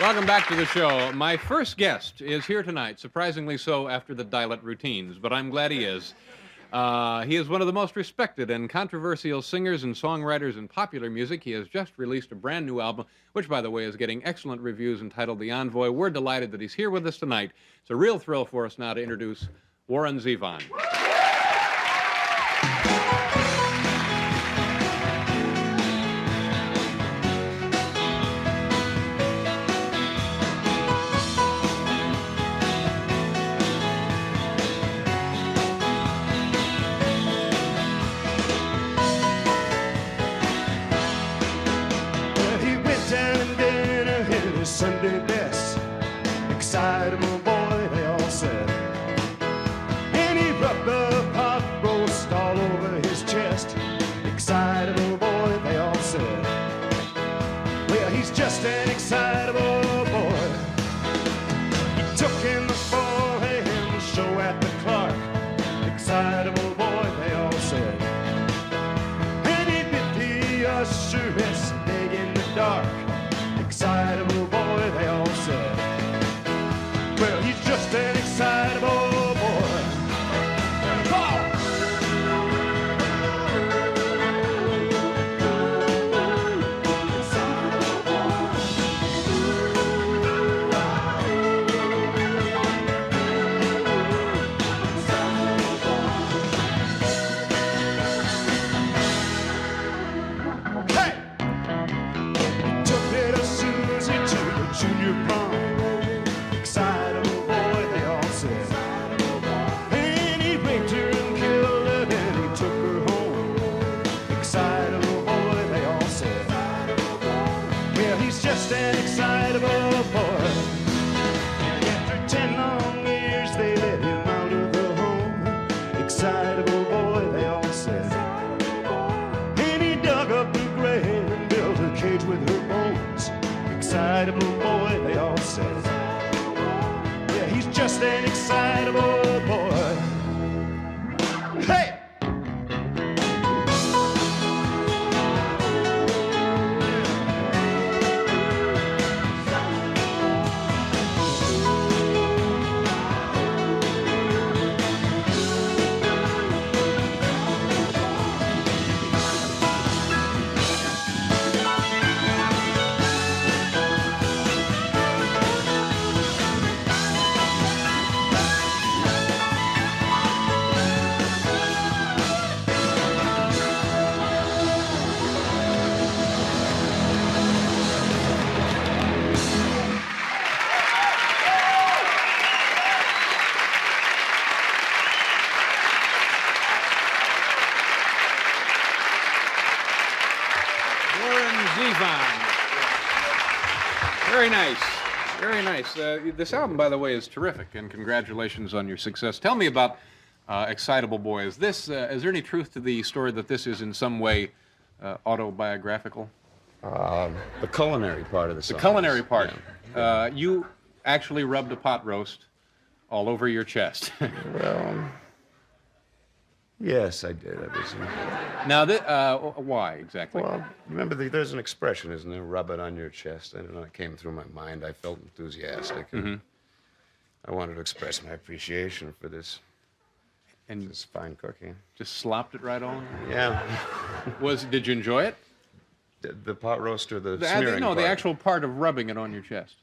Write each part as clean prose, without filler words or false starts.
Welcome back to the show. My first guest is here tonight, surprisingly so after the Dial-It routines, but I'm glad he is. He is one of the most respected and controversial singers and songwriters in popular music. He has just released a brand new album, which, by the way, is getting excellent reviews, entitled The Envoy. We're delighted that he's here with us tonight. It's a real thrill for us now to introduce Warren Zevon. Sunday best, excitable boy, they all said. And he rubbed the pot roast all over his chest. Excitable boy, they all said. Well, he's just an excitable boy. He took in the 4 a.m. show at the Clark. Excitable boy, they all said. And he bit the usheress leg in the dark. Excitable boy, they all said. Well, he's just an excitable boy. Junior prom, excitable boy, they all said. And he raped her and killed her, then he took her home. Excitable boy, they all said. Well, he's just an excitable boy. And after 10 long years, they let him out of the home. Excitable boy, they all said. And he dug up the grave and built a cage with her bones. Excitable boy, they all said. Yeah, he's just an excitable boy. Hey! Very nice. Very nice. This album, by the way, is terrific, and congratulations on your success. Tell me about Excitable Boy. Is there any truth to the story that this is in some way autobiographical? The culinary part of the song. The culinary part. Yeah. You actually rubbed a pot roast all over your chest. Well, yes, I did. Now, why exactly? Well, remember, there's an expression, isn't there? Rub it on your chest. I don't know. It came through my mind. I felt enthusiastic. Mm-hmm. I wanted to express my appreciation for this fine cooking. Just slopped it right on? Yeah. Did you enjoy it? The pot roast or the smearing No, part? the actual part of rubbing it on your chest.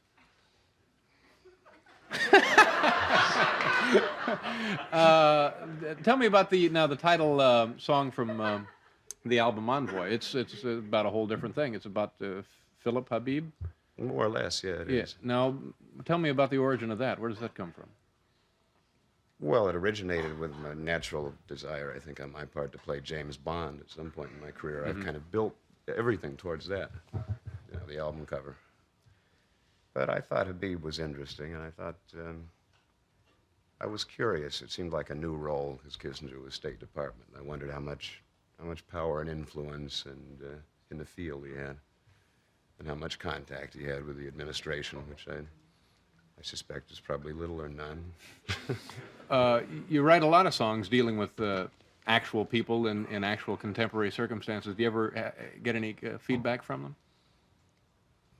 Tell me about the title song from the album Envoy. It's about a whole different thing. It's about Philip Habib. More or less, yeah, it is. Now, tell me about the origin of that. Where does that come from? Well, it originated with my natural desire, I think, on my part to play James Bond at some point in my career. Mm-hmm. I've kind of built everything towards that, the album cover. But I thought Habib was interesting, and I thought I was curious. It seemed like a new role, because Kissinger was State Department. I wondered how much power and influence and in the field he had, and how much contact he had with the administration, which I suspect is probably little or none. You write a lot of songs dealing with actual people in actual contemporary circumstances. Do you ever get any feedback from them?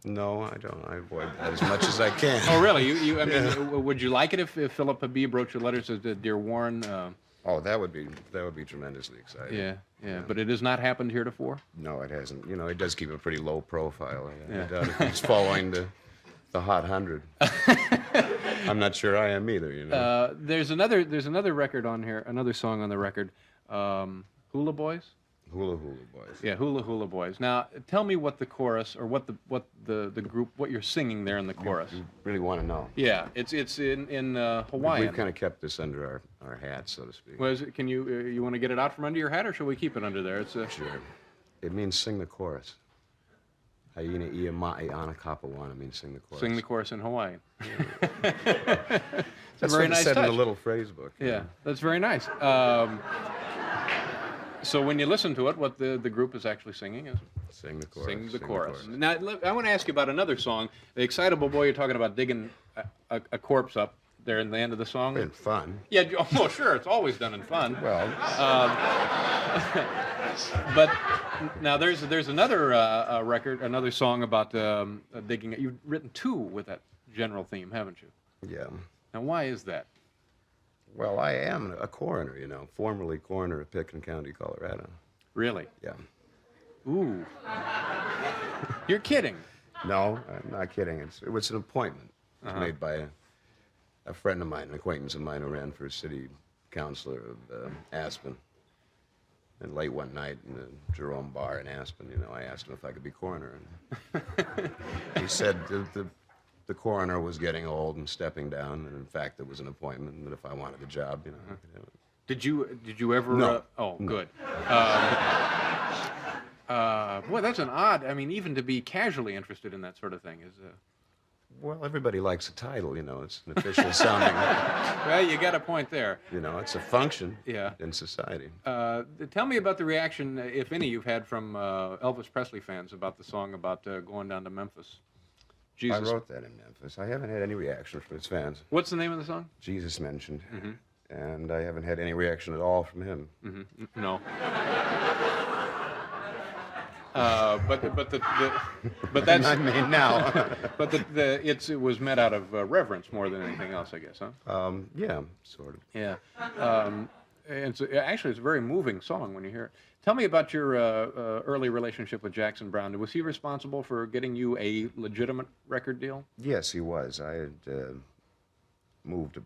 No, I don't. I avoid that as much as I can. Oh, really? I mean, would you like it if Philip Habib wrote you letters to Dear Warren? Oh, that would be tremendously exciting. Yeah. But it has not happened heretofore? No, it hasn't. You know, it does keep a pretty low profile. Yeah. I doubt if he's following the Hot 100. I'm not sure I am either, you know. There's another record on here, another song on the record, Hula Boys? Hula Hula Boys. Yeah, Hula Hula Boys. Now, tell me what the chorus, or what the group, what you're singing there in the chorus. You really want to know? Yeah, it's in Hawaiian. We've kind of kept this under our hats, so to speak. Well, can you want to get it out from under your hat, or shall we keep it under there? It's Sure. It means sing the chorus. Haina ia ma'i ana kapawana means sing the chorus. Sing the chorus in Hawaiian. That's very what nice it said touch. in the little phrase book. Yeah, that's very nice. So when you listen to it, what the group is actually singing is Sing the chorus. sing the chorus. Now, I want to ask you about another song. The Excitable Boy, you're talking about digging a corpse up there in the end of the song. Been fun. Yeah, well, sure, it's always done in fun. Well, But now there's another record, another song about digging. You've written two with that general theme, haven't you? yeah. Now, why is that? Well, I am a coroner, you know, formerly coroner of Pitkin County, Colorado. Really? Yeah. Ooh. You're kidding. No, I'm not kidding. It was an appointment. It was Uh-huh. made by a friend of mine, an acquaintance of mine who ran for city councilor of Aspen. And late one night in the Jerome Bar in Aspen, you know, I asked him if I could be coroner. And he said the coroner was getting old and stepping down, and in fact, there was an appointment, and that if I wanted the job, you know, I could have it. Did you ever? No. Oh, No. good. Boy, that's an odd. I mean, even to be casually interested in that sort of thing is. Well, everybody likes a title, you know. It's an official sounding, Well, you got a point there. you know, it's a function Yeah. in society. Tell me about the reaction, if any, you've had from Elvis Presley fans about the song about going down to Memphis. Jesus. I wrote that in Memphis. I haven't had any reaction from his fans. What's the name of the song? Jesus mentioned, Mm-hmm. and I haven't had any reaction at all from him. No. But that's I mean, now. but it was met out of reverence more than anything else, I guess, huh? Yeah, sort of. Yeah. And actually, it's a very moving song when you hear it. Tell me about your early relationship with Jackson Browne. Was he responsible for getting you a legitimate record deal? Yes, he was. I had moved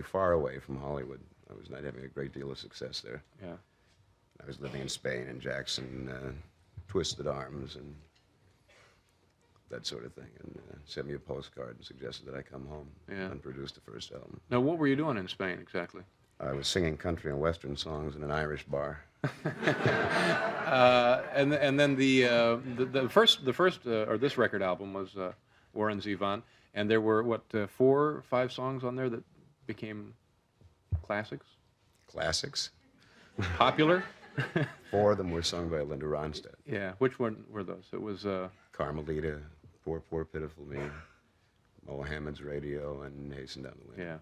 far away from Hollywood. I was not having a great deal of success there. Yeah. I was living in Spain, and Jackson twisted arms and that sort of thing, and sent me a postcard and suggested that I come home and produce the first album. Now, what were you doing in Spain exactly? I was singing country and western songs in an Irish bar. And then the first or this record album was Warren Zevon, and there were 4 or 5 songs on there that became classics, Classics. popular. 4 of them were sung by Linda Ronstadt. Yeah, which one were those? It was Carmelita, Poor, Poor, Pitiful Me, Mohammed's Radio, and Hasten Down the Lane.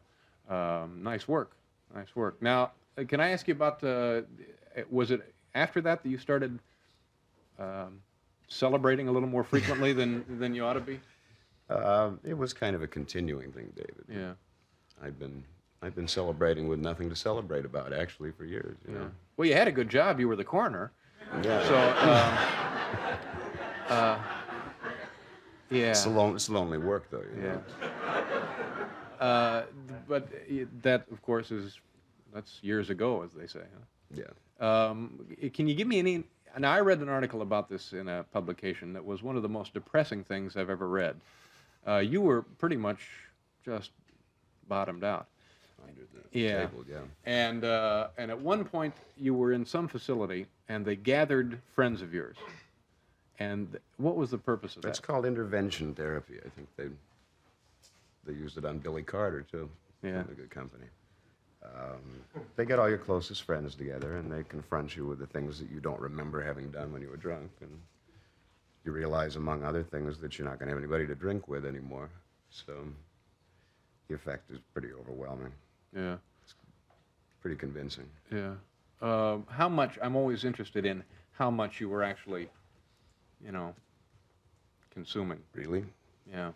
yeah, nice work. Now, can I ask you about? Was it after that you started celebrating a little more frequently than you ought to be? It was kind of a continuing thing, David. Yeah. I've been celebrating with nothing to celebrate about, actually, for years. You know? Well, you had a good job. You were the coroner. Yeah. So, yeah. It's lonely work, though. You know? Yeah. But that, of course, that's years ago, as they say. Huh? Yeah. Can you give me any? Now, I read an article about this in a publication that was one of the most depressing things I've ever read. You were pretty much just bottomed out. Under the table, yeah. And at one point, you were in some facility, and they gathered friends of yours. And what was the purpose of That's that? called intervention therapy. I think they used it on Billy Carter, too. Yeah. In a good company. They get all your closest friends together, and they confront you with the things that you don't remember having done when you were drunk. And you realize, among other things, that you're not going to have anybody to drink with anymore. So the effect is pretty overwhelming. Yeah. Pretty convincing. Yeah. How much? I'm always interested in how much you were actually, consuming? Really? Yeah.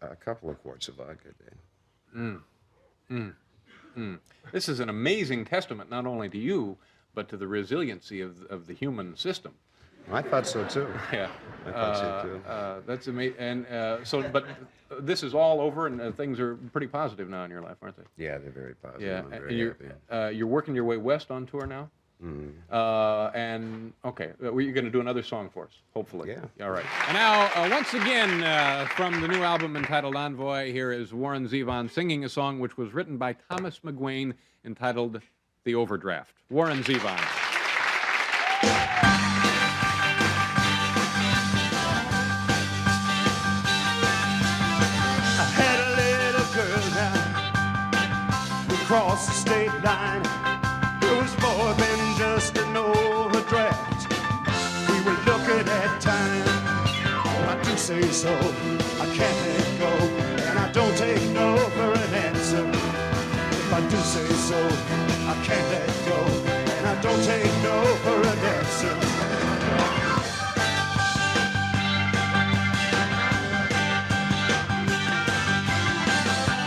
A couple of quarts of vodka a day. This is an amazing testament not only to you, but to the resiliency of the human system. I thought so too. Yeah. I thought so too. That's amazing. And but this is all over, and things are pretty positive now in your life, aren't they? Yeah, they're very positive. Yeah. I'm And very happy. you're working your way west on tour now? And okay, you're going to do another song for us, hopefully. Yeah. All right. And now, once again, from the new album entitled Envoy, here is Warren Zevon singing a song which was written by Thomas McGuane entitled The Overdraft. Warren Zevon. I had a little girl now who crossed the state line. It was more than just an overdraft. We were looking at time. I do say so, I can't let go, and I don't take no for an answer. If I do say so, I can't let go, and I don't take no for an answer.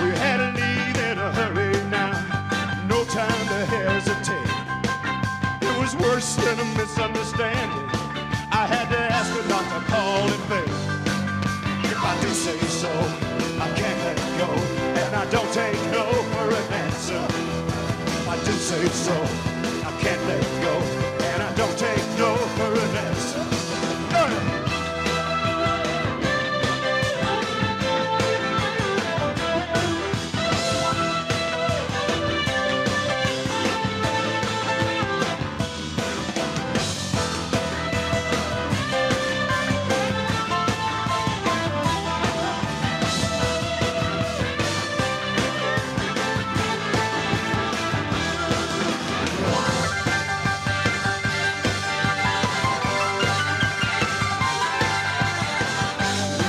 We had to leave in a hurry now, no time to hesitate. It was worse than a misunderstanding. I had to ask her not to call in vain. If I do say so, I can't let go, and I don't take no for an answer. If I do say so, I can't let go, and I don't take no for an answer.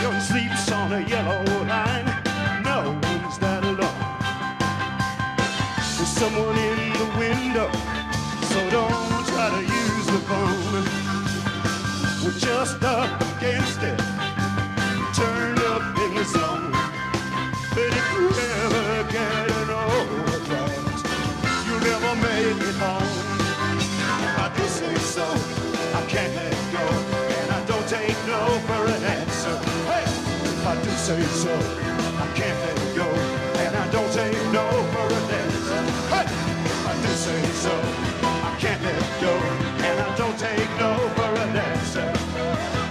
Young sleeps on a yellow line, no one's that alone. There's someone in the window, so don't try to use the phone. We're just up against it, turned up in the zone. But if you ever get an overdraft, you'll never make it home. I do say so, I can't let go, and I don't take no for an answer. Hey, if I do say so, I can't let go, and I don't take no for an answer. Hey, if I do say so, I can't let go, and I don't take no for an answer.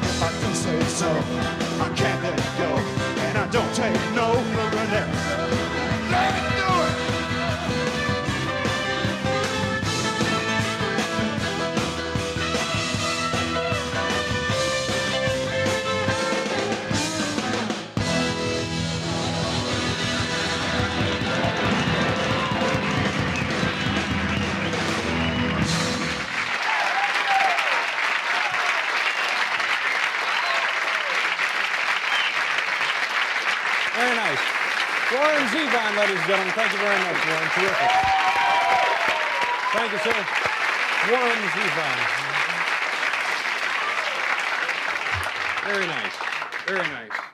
If I do say so, I can't let go, and I don't take no for an answer. Let's do it! Very nice. Warren Zevon, ladies and gentlemen. Thank you very much, Warren. Terrific. Thank you, sir. Warren Zevon. Very nice. Very nice.